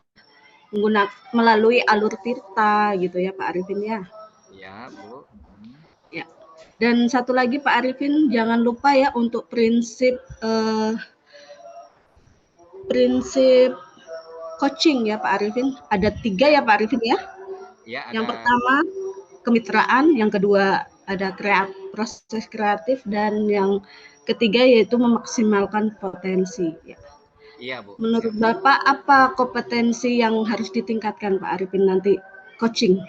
melalui alur Tirta gitu ya Pak Arifin ya. Ya Bu. Ya. Dan satu lagi Pak Arifin jangan lupa ya untuk prinsip coaching ya Pak Arifin. Ada 3 ya Pak Arifin ya. Ya, Yang ada pertama kemitraan, yang kedua ada proses kreatif, dan yang ketiga yaitu memaksimalkan potensi. Ya. Iya Bu. Menurut Bapak apa kompetensi yang harus ditingkatkan Pak Arifin nanti coaching?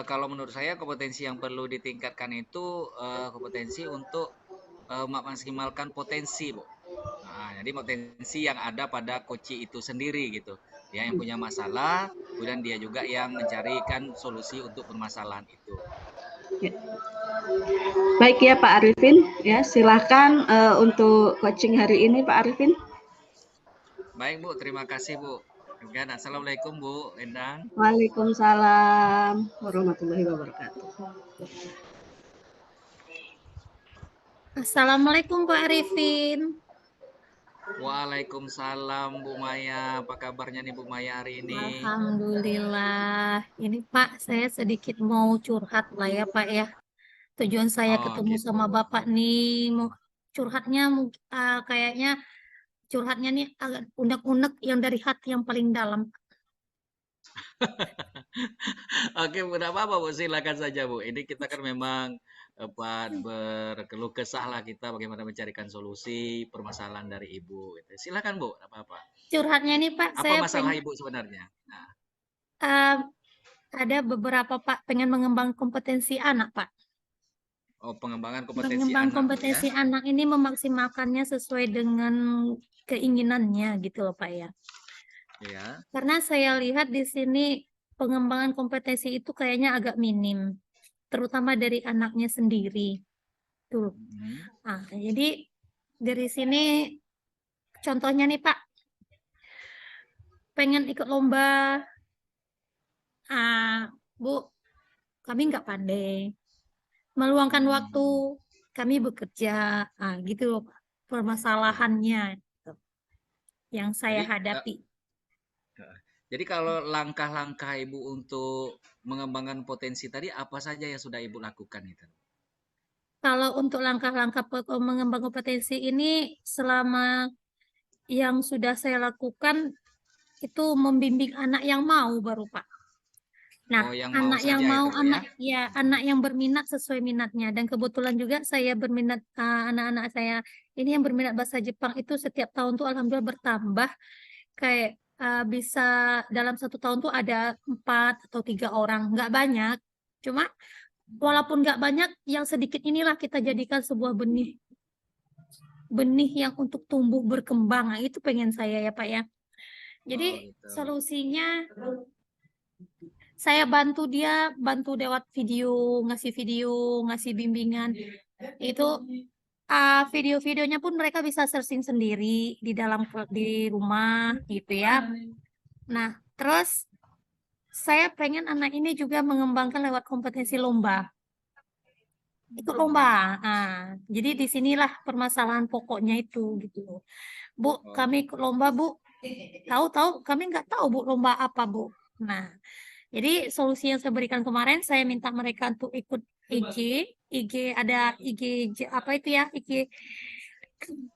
Kalau menurut saya kompetensi yang perlu ditingkatkan itu kompetensi untuk memaksimalkan potensi, Bu. Nah, jadi potensi yang ada pada coach itu sendiri gitu. Ya, yang punya masalah, kemudian dia juga yang mencarikan solusi untuk permasalahan itu. Ya. Baik ya Pak Arifin, ya silahkan untuk coaching hari ini Pak Arifin. Baik Bu, terima kasih Bu. Assalamualaikum Bu Endang. Waalaikumsalam warahmatullahi wabarakatuh. Assalamualaikum Pak Arifin. Waalaikumsalam Bu Maya. Apa kabarnya nih Bu Maya hari ini? Alhamdulillah. Ini Pak, saya sedikit mau curhat lah ya Pak ya. Tujuan saya ketemu Gitu. sama Bapak nih, mau curhatnya kayaknya curhatnya nih agak unek-unek yang dari hati yang paling dalam. Oke, Bu, tidak apa-apa Bu, silakan saja Bu. Ini kita kan memang berkeluh kesah lah kita bagaimana mencarikan solusi permasalahan dari Ibu. Gitu. Silakan Bu, tidak apa-apa. Curhatnya nih Pak, Apa saya masalah Ibu sebenarnya? Nah, ada beberapa Pak pengen mengembang kompetensi anak Pak. pengembangan kompetensi Mengembang anak, Bu, kompetensi ya? anak ini memaksimalkannya sesuai dengan keinginannya gitu loh Pak ya. Ya. Karena saya lihat di sini pengembangan kompetensi itu kayaknya agak minim, terutama dari anaknya sendiri. Tuh. Nah, jadi dari sini contohnya nih Pak, pengen ikut lomba, Bu, kami nggak pandai. Meluangkan waktu, kami bekerja, gitu loh Pak, permasalahannya gitu, yang saya hadapi. Jadi kalau langkah-langkah Ibu untuk mengembangkan potensi tadi apa saja yang sudah Ibu lakukan itu? Kalau untuk langkah-langkah mengembang kompetensi ini selama yang sudah saya lakukan itu membimbing anak yang mau baru Pak. Nah, yang mau anak yang saja mau, itu, anak yang berminat sesuai minatnya. Dan kebetulan juga saya berminat, anak-anak saya ini yang berminat bahasa Jepang itu setiap tahun tuh alhamdulillah bertambah. Kayak bisa dalam 1 tahun tuh ada 4 atau 3 orang, nggak banyak. Cuma walaupun nggak banyak, yang sedikit inilah kita jadikan sebuah benih yang untuk tumbuh berkembang. Nah, itu pengen saya ya Pak ya. Jadi gitu. solusinya saya bantu lewat video, ngasih bimbingan. Itu video-videonya pun mereka bisa searching sendiri di rumah gitu ya. Nah, terus saya pengen anak ini juga mengembangkan lewat kompetensi lomba. Ikut lomba. Nah, jadi disinilah permasalahan pokoknya itu gitu. Bu, kami ikut lomba Bu. Tahu-tahu kami nggak tahu Bu lomba apa Bu. Nah, jadi solusi yang saya berikan kemarin, saya minta mereka untuk ikut ada IG apa itu ya,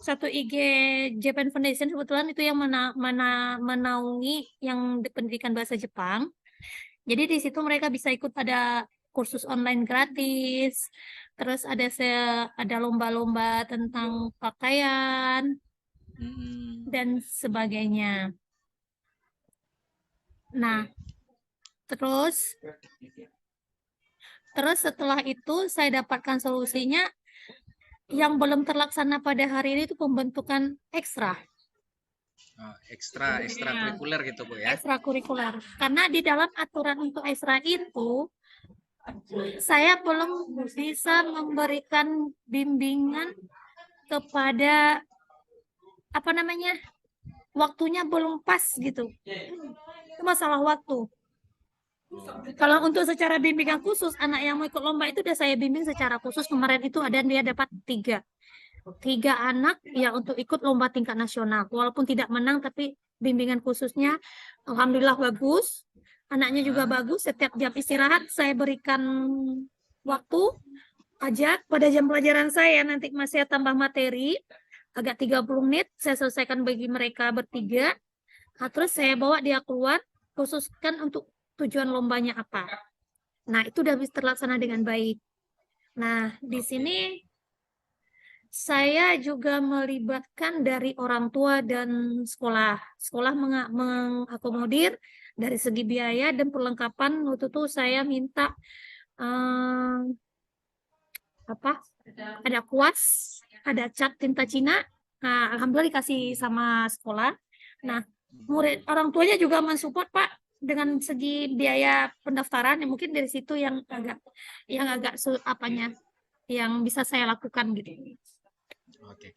satu IG Japan Foundation kebetulan itu yang menaungi yang pendidikan bahasa Jepang. Jadi di situ mereka bisa ikut ada kursus online gratis, terus ada lomba-lomba tentang pakaian dan sebagainya. Nah, terus setelah itu saya dapatkan solusinya yang belum terlaksana pada hari ini itu pembentukan ekstra. Ekstrakurikuler gitu Bu ya. Ekstrakurikuler. Karena di dalam aturan untuk ekstra itu saya belum bisa memberikan bimbingan kepada waktunya belum pas gitu. Itu masalah waktu. Kalau untuk secara bimbingan khusus, anak yang mau ikut lomba itu udah saya bimbing secara khusus. Kemarin itu ada dia dapat tiga anak ya untuk ikut lomba tingkat nasional. Walaupun tidak menang, tapi bimbingan khususnya alhamdulillah bagus. Anaknya juga bagus. Setiap jam istirahat saya berikan waktu ajak pada jam pelajaran saya. Nanti masih tambah materi. Agak 30 menit saya selesaikan bagi mereka bertiga. Nah, terus saya bawa dia keluar, khususkan untuk tujuan lombanya apa. Nah, itu udah bisa terlaksana dengan baik. Nah, di sini saya juga melibatkan dari orang tua dan sekolah. Sekolah mengakomodir dari segi biaya dan perlengkapan. Waktu itu saya minta ada kuas, ada cat tinta Cina. Nah, alhamdulillah dikasih sama sekolah. Nah, orang tuanya juga mensupport Pak dengan segi biaya pendaftaran. Mungkin dari situ yang agak yang bisa saya lakukan gitu. Oke.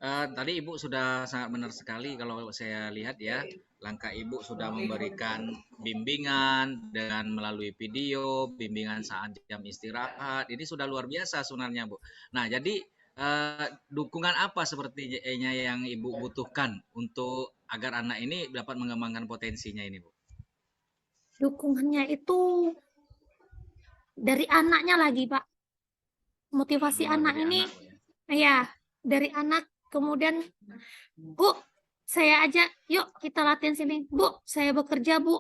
Tadi Ibu sudah sangat benar sekali kalau saya lihat ya, langkah Ibu sudah memberikan bimbingan dengan melalui video, bimbingan saat jam istirahat. Ini sudah luar biasa sebenarnya, Bu. Nah, jadi dukungan apa sepertinya yang Ibu butuhkan untuk agar anak ini dapat mengembangkan potensinya ini, Bu? Dukungannya itu dari anaknya lagi, Pak. Motivasi anak ini, ya dari anak. Kemudian, Bu, saya ajak, yuk kita latihan sini. Bu, saya bekerja, Bu.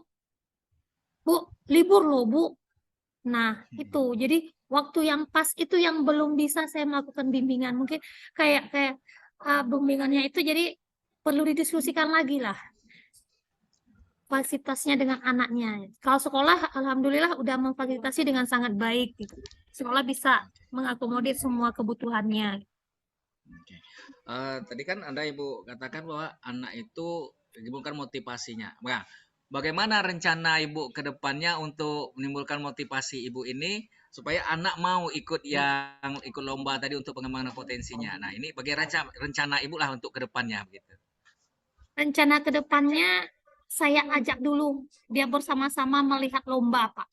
Bu, libur loh, Bu. Nah, itu. Jadi, waktu yang pas itu yang belum bisa saya melakukan bimbingan. Mungkin kayak bimbingannya itu jadi perlu didiskusikan lagi lah. Fasilitasnya dengan anaknya. Kalau sekolah, alhamdulillah udah memfasilitasi dengan sangat baik. Gitu. Sekolah bisa mengakomodir semua kebutuhannya. Oke. Tadi kan Anda Ibu katakan bahwa anak itu menimbulkan motivasinya. Nah, bagaimana rencana Ibu ke depannya untuk menimbulkan motivasi Ibu ini supaya anak mau ikut lomba tadi untuk pengembangan potensinya. Nah, ini bagaimana rencana Ibu lah untuk ke depannya begitu. Rencana ke depannya saya ajak dulu dia bersama-sama melihat lomba, Pak.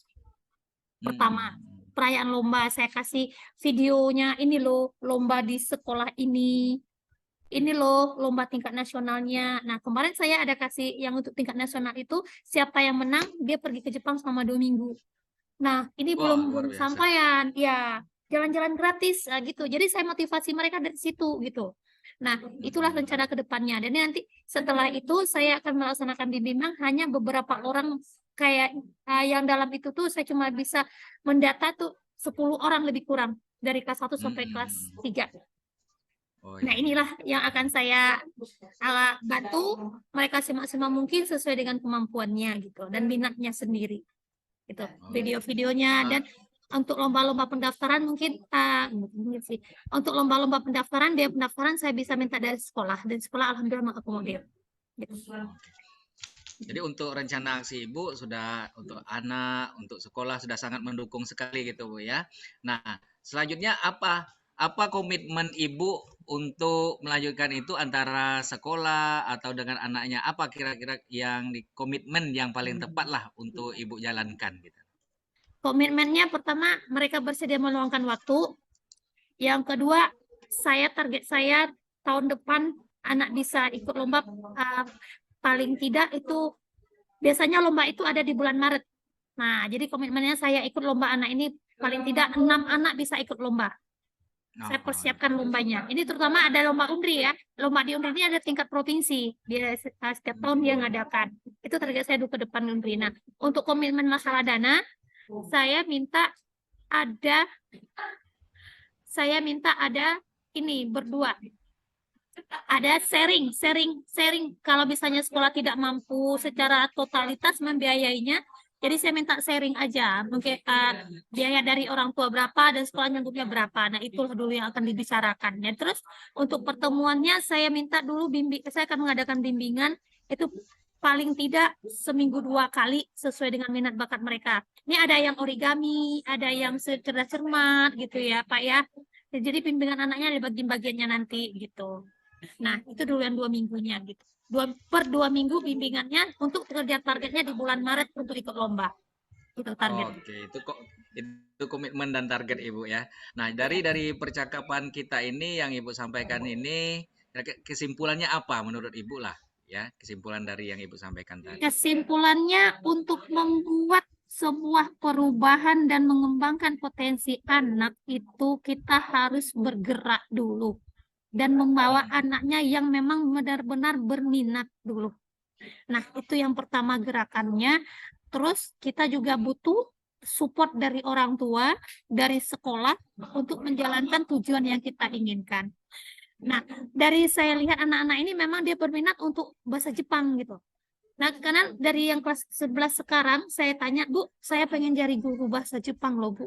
Pertama, perayaan lomba saya kasih videonya, ini loh lomba di sekolah ini loh lomba tingkat nasionalnya. Nah, kemarin saya ada kasih yang untuk tingkat nasional itu siapa yang menang dia pergi ke Jepang selama 2 minggu. Nah, ini belum sampaian ya, jalan-jalan gratis gitu. Jadi saya motivasi mereka dari situ gitu. Nah, itulah rencana ke depannya. Dan nanti setelah itu saya akan melaksanakan bimbingan hanya beberapa orang kayak yang dalam itu tuh saya cuma bisa mendata tuh 10 orang lebih kurang dari kelas 1 sampai kelas 3. Nah, inilah yang akan saya bantu mereka semaksimal mungkin sesuai dengan kemampuannya gitu dan minatnya sendiri. Gitu. Video-videonya dan untuk lomba-lomba pendaftaran mungkin untuk lomba-lomba pendaftaran saya bisa minta dari sekolah dan sekolah alhamdulillah mengakomodir. Gitu. Jadi untuk rencana aksi Ibu sudah untuk anak, untuk sekolah sudah sangat mendukung sekali gitu Bu ya. Nah, selanjutnya apa komitmen Ibu untuk melanjutkan itu antara sekolah atau dengan anaknya? Apa kira-kira yang komitmen yang paling tepat lah untuk Ibu jalankan gitu? Komitmennya pertama mereka bersedia meluangkan waktu. Yang kedua, target saya tahun depan anak bisa ikut lomba paling tidak itu biasanya lomba itu ada di bulan Maret. Nah, jadi komitmennya saya ikut lomba anak ini paling tidak 6 anak bisa ikut lomba. Saya persiapkan lombanya. Ini terutama ada lomba UNDRI ya. Lomba di UNDRI ini ada tingkat provinsi. Dia setiap tahun dia ngadakan. Itu target saya dulu ke depan UNDRI. Nah, untuk komitmen masalah dana, saya minta ada ini berdua. Ada sharing. Kalau misalnya sekolah tidak mampu secara totalitas membiayainya, jadi saya minta sharing aja. Mungkin biaya dari orang tua berapa dan sekolah nyanggupnya berapa. Nah, itulah dulu yang akan dibicarakan. Ya, terus untuk pertemuannya saya minta dulu saya akan mengadakan bimbingan itu paling tidak seminggu 2 kali sesuai dengan minat bakat mereka. Ini ada yang origami, ada yang cerdas cermat gitu ya, Pak ya. Jadi bimbingan anaknya ada bagian-bagiannya nanti gitu. Nah, itu dulu yang 2 minggunya gitu. Per 2 minggu bimbingannya untuk kerja targetnya di bulan Maret untuk ikut lomba. Itu target. Oke, itu komitmen dan target Ibu ya. Nah, dari percakapan kita ini yang Ibu sampaikan ini, kesimpulannya apa menurut Ibu lah ya? Kesimpulan dari yang Ibu sampaikan tadi. Kesimpulannya untuk membuat sebuah perubahan dan mengembangkan potensi anak itu kita harus bergerak dulu dan membawa anaknya yang memang benar-benar berminat dulu. Nah, itu yang pertama gerakannya. Terus kita juga butuh support dari orang tua, dari sekolah untuk menjalankan tujuan yang kita inginkan. Nah, dari saya lihat anak-anak ini memang dia berminat untuk bahasa Jepang gitu. Nah, karena dari yang kelas 11 sekarang saya tanya, Bu, saya pengen jadi guru bahasa Jepang loh, Bu.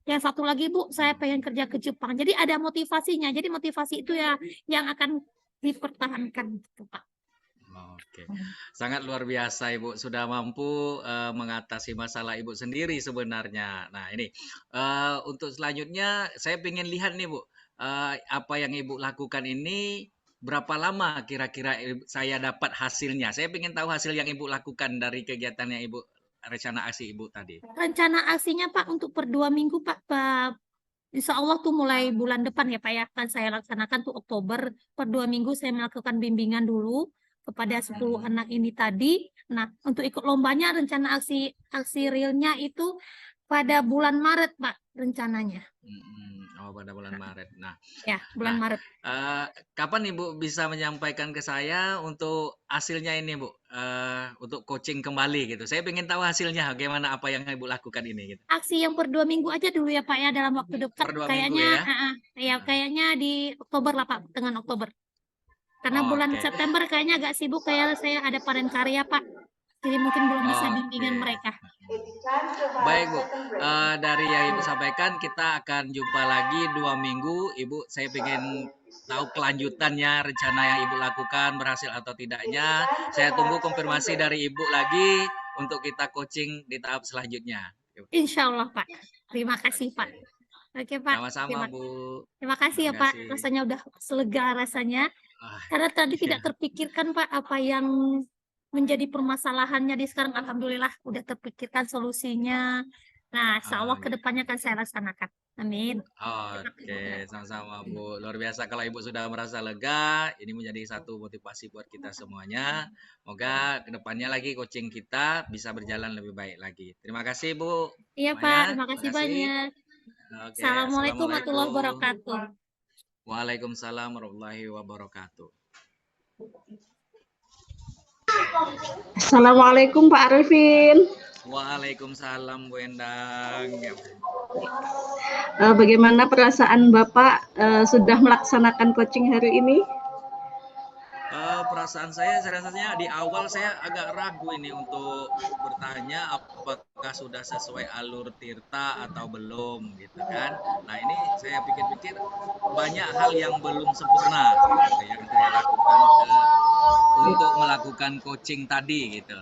Yang satu lagi, Bu, saya pengen kerja ke Jepang. Jadi ada motivasinya. Jadi motivasi itu ya yang akan dipertahankan gitu, Pak. Oke, sangat luar biasa Ibu, sudah mampu mengatasi masalah Ibu sendiri sebenarnya. Nah ini untuk selanjutnya saya ingin lihat nih Bu, apa yang Ibu lakukan ini berapa lama kira-kira saya dapat hasilnya. Saya ingin tahu hasil yang Ibu lakukan dari kegiatan yang Ibu rencana aksi Ibu tadi. Rencana aksinya Pak untuk per 2 minggu Pak. Insya Allah tuh mulai bulan depan ya Pak ya, kan saya laksanakan tuh Oktober. Per 2 minggu saya melakukan bimbingan dulu kepada 10 anak ini tadi. Nah, untuk ikut lombanya rencana aksi realnya itu pada bulan Maret Pak rencananya. Oh, pada bulan Maret. Nah, ya bulan Maret. Kapan Ibu bisa menyampaikan ke saya untuk hasilnya ini, Bu? Untuk coaching kembali gitu. Saya ingin tahu hasilnya, bagaimana apa yang Ibu lakukan ini gitu. Aksi yang per 2 minggu aja dulu ya Pak ya, dalam waktu dekat. Per 2 kayaknya minggu, ya kayaknya di Oktober lah Pak, tengah Oktober. Karena bulan September kayaknya agak sibuk, kayak saya ada panen karya Pak. Jadi mungkin belum bisa bimbingan mereka. Baik Bu, dari yang Ibu sampaikan kita akan jumpa lagi 2 minggu. Ibu, saya ingin tahu kelanjutannya, rencana yang Ibu lakukan berhasil atau tidaknya. Saya tunggu konfirmasi dari Ibu lagi untuk kita coaching di tahap selanjutnya. Insya Allah Pak. Terima kasih Pak. Oke Pak. Sama-sama Bu. Terima kasih ya Pak. Rasanya udah selega rasanya. Karena tadi tidak terpikirkan Pak apa yang menjadi permasalahannya di sekarang. Alhamdulillah udah terpikirkan solusinya. Nah, insya Allah kedepannya akan saya laksanakan. Amin. Oke, sama-sama Bu. Luar biasa kalau Ibu sudah merasa lega. Ini menjadi satu motivasi buat kita semuanya. Semoga kedepannya lagi coaching kita bisa berjalan lebih baik lagi. Terima kasih Bu. Iya Pak, terima kasih banyak. Oke, Assalamualaikum warahmatullahi wabarakatuh. Waalaikumsalam warahmatullahi wabarakatuh. Assalamualaikum Pak Arifin. Waalaikumsalam Bu Endang. Bagaimana perasaan Bapak sudah melaksanakan coaching hari ini? Perasaan saya rasanya di awal saya agak ragu ini untuk bertanya apakah sudah sesuai alur Tirta atau belum gitu kan. Nah ini saya pikir-pikir banyak hal yang belum sempurna gitu, yang saya lakukan untuk melakukan coaching tadi gitu.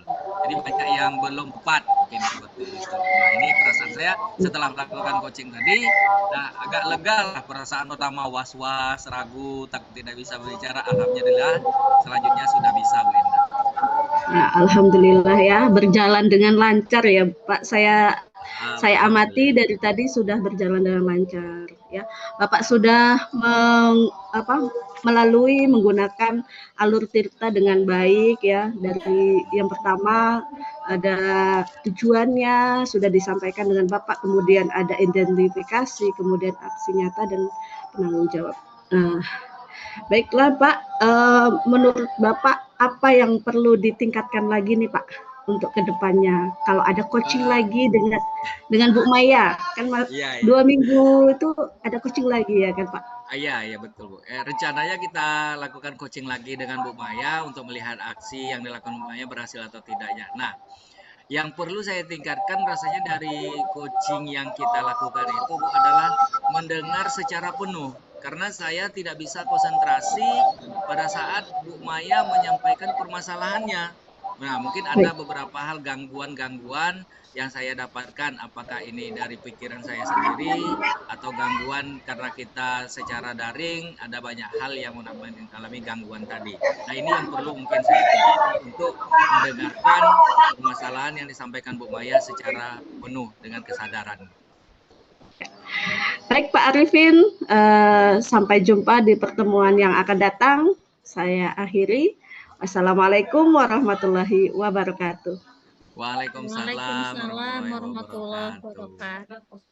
Jadi banyak yang belum tepat mungkin seperti itu. Nah ini perasaan saya setelah melakukan coaching tadi, nah agak lega lah perasaan pertama was-was, ragu, takut tidak bisa berbicara. Alhamdulillah selanjutnya sudah bisa Bu Endang. Nah, alhamdulillah ya berjalan dengan lancar ya Pak. Saya saya amati dari tadi sudah berjalan dengan lancar ya. Bapak sudah melalui menggunakan alur tirta dengan baik ya. Dari yang pertama ada tujuannya sudah disampaikan dengan Bapak, kemudian ada identifikasi, kemudian aksi nyata dan penanggung jawab. Baiklah Pak, menurut Bapak apa yang perlu ditingkatkan lagi nih Pak untuk kedepannya? Kalau ada coaching lagi dengan Bu Maya, kan 2 minggu itu ada coaching lagi ya kan Pak? Iya betul Bu. Rencananya kita lakukan coaching lagi dengan Bu Maya untuk melihat aksi yang dilakukan Bu Maya berhasil atau tidaknya. Nah, yang perlu saya tingkatkan rasanya dari coaching yang kita lakukan itu Bu, adalah mendengar secara penuh. Karena saya tidak bisa konsentrasi pada saat Bu Maya menyampaikan permasalahannya. Nah, mungkin ada beberapa hal gangguan-gangguan yang saya dapatkan, apakah ini dari pikiran saya sendiri atau gangguan karena kita secara daring, ada banyak hal yang mengalami gangguan tadi. Nah, ini yang perlu mungkin saya tingkatkan untuk mendengarkan permasalahan yang disampaikan Bu Maya secara penuh dengan kesadaran. Baik Pak Arifin, sampai jumpa di pertemuan yang akan datang. Saya akhiri. Wassalamualaikum warahmatullahi wabarakatuh. Waalaikumsalam Waalaikumsalam warahmatullahi wabarakatuh.